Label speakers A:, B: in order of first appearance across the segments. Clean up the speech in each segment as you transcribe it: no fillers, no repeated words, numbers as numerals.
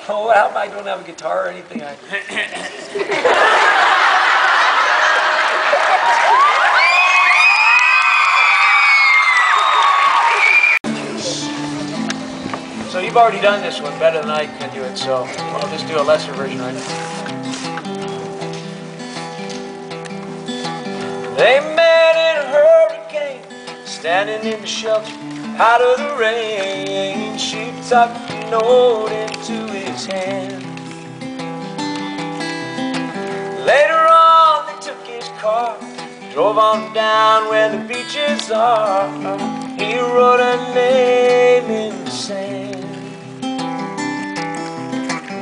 A: Oh, well, I don't have a guitar or anything. So you've already done this one better than I can do it, so I'll just do a lesser version right now. They met in a hurricane, standing in the shelter, out of the rain. She tucked a note into his hand. Later on they took his car, drove on down where the beaches are. He wrote her name in the sand,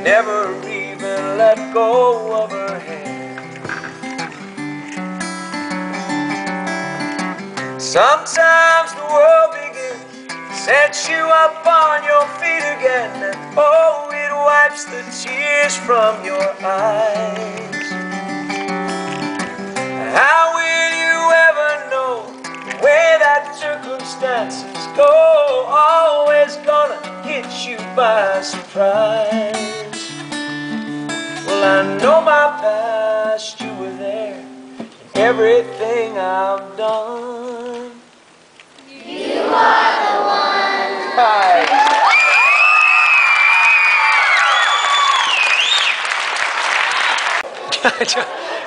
A: never even let go of her hand. Sometimes the world begins, sets you up on your feet again, and oh, it wipes the tears from your eyes. How will you ever know the way that circumstances go? Always gonna hit you by surprise. Well, I know my past, you were there, everything I've done.
B: You are the one.
A: Hi.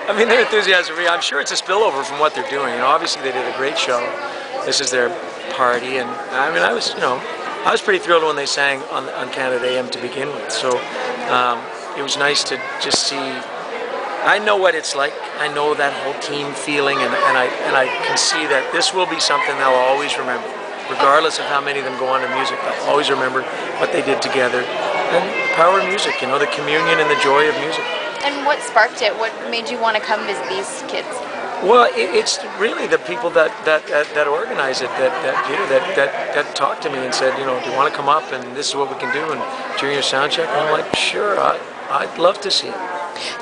A: I mean, their enthusiasm, I'm sure it's a spillover from what they're doing. You know, obviously they did a great show. This is their party, and I mean, I was pretty thrilled when they sang on Canada AM to begin with. So it was nice to just see. I know what it's like. I know that whole team feeling, and I can see that this will be something they'll always remember, regardless of how many of them go on to music. They'll always remember what they did together, and the power of music. You know, the communion and the joy of music.
B: And what sparked it? What made you want to come visit these kids?
A: Well, it's really the people that organize it, that talked to me and said, you know, do you want to come up and this is what we can do, and during your sound check, and I'm like, sure, I'd love to see it.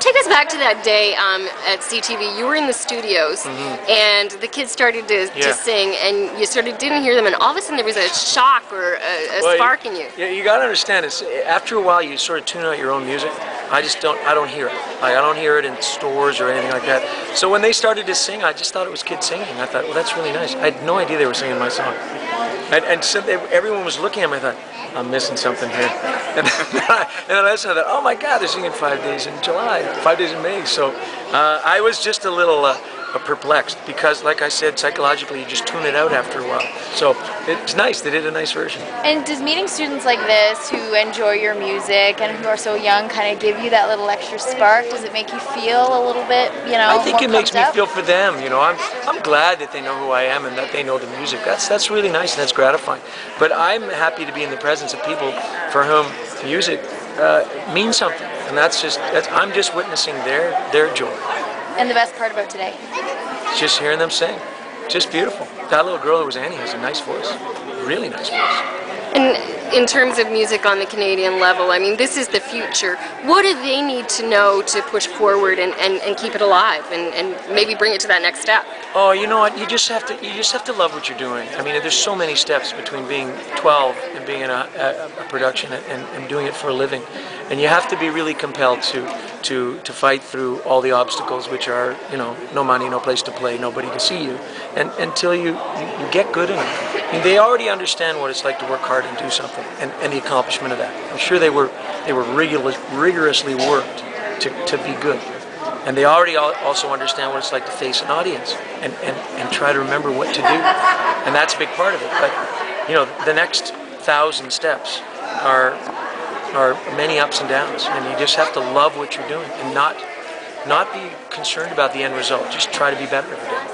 C: Take us back to that day at CTV. You were in the studios, and the kids started to sing, and you sort of didn't hear them, and all of a sudden there was a shock or a spark in you. Yeah,
A: you got to understand, it's after a while you sort of tune out your own music. I don't hear it. Like, I don't hear it in stores or anything like that. So when they started to sing, I just thought it was kids singing. I thought, well, that's really nice. I had no idea they were singing my song. And so everyone was looking at me. I thought, I'm missing something here. And then I listened to that. Oh my God, they're singing 5 days in July, 5 days in May. So I was just a little perplexed because, like I said, psychologically you just tune it out after a while. So it's nice. They did a nice version.
B: And does meeting students like this who enjoy your music and who are so young kind of give you that little extra spark? Does it make you feel a little bit, you know,
A: I think
B: more
A: it makes me
B: pumped up?
A: feel for them. You know, I'm glad that they know who I am and that they know the music. That's really nice and that's gratifying. But I'm happy to be in the presence of people for whom music means something, and I'm just witnessing their joy.
B: And the best part about today?
A: Just hearing them sing. Just beautiful. That little girl that was Annie has a nice voice. Really nice voice.
C: And in terms of music on the Canadian level, I mean, this is the future. What do they need to know to push forward and keep it alive and maybe bring it to that next step?
A: Oh, you know what? You just have to love what you're doing. I mean, there's so many steps between being 12 and being in a production and doing it for a living. And you have to be really compelled to fight through all the obstacles, which are, you know, no money, no place to play, nobody to see you, and until you get good in it. I mean, they already understand what it's like to work hard and do something, and the accomplishment of that. I'm sure they were rigorously worked to be good, and they already also understand what it's like to face an audience and try to remember what to do, and that's a big part of it. But you know, the next 1,000 steps are many ups and downs, and you just have to love what you're doing and not be concerned about the end result. Just try to be better every day.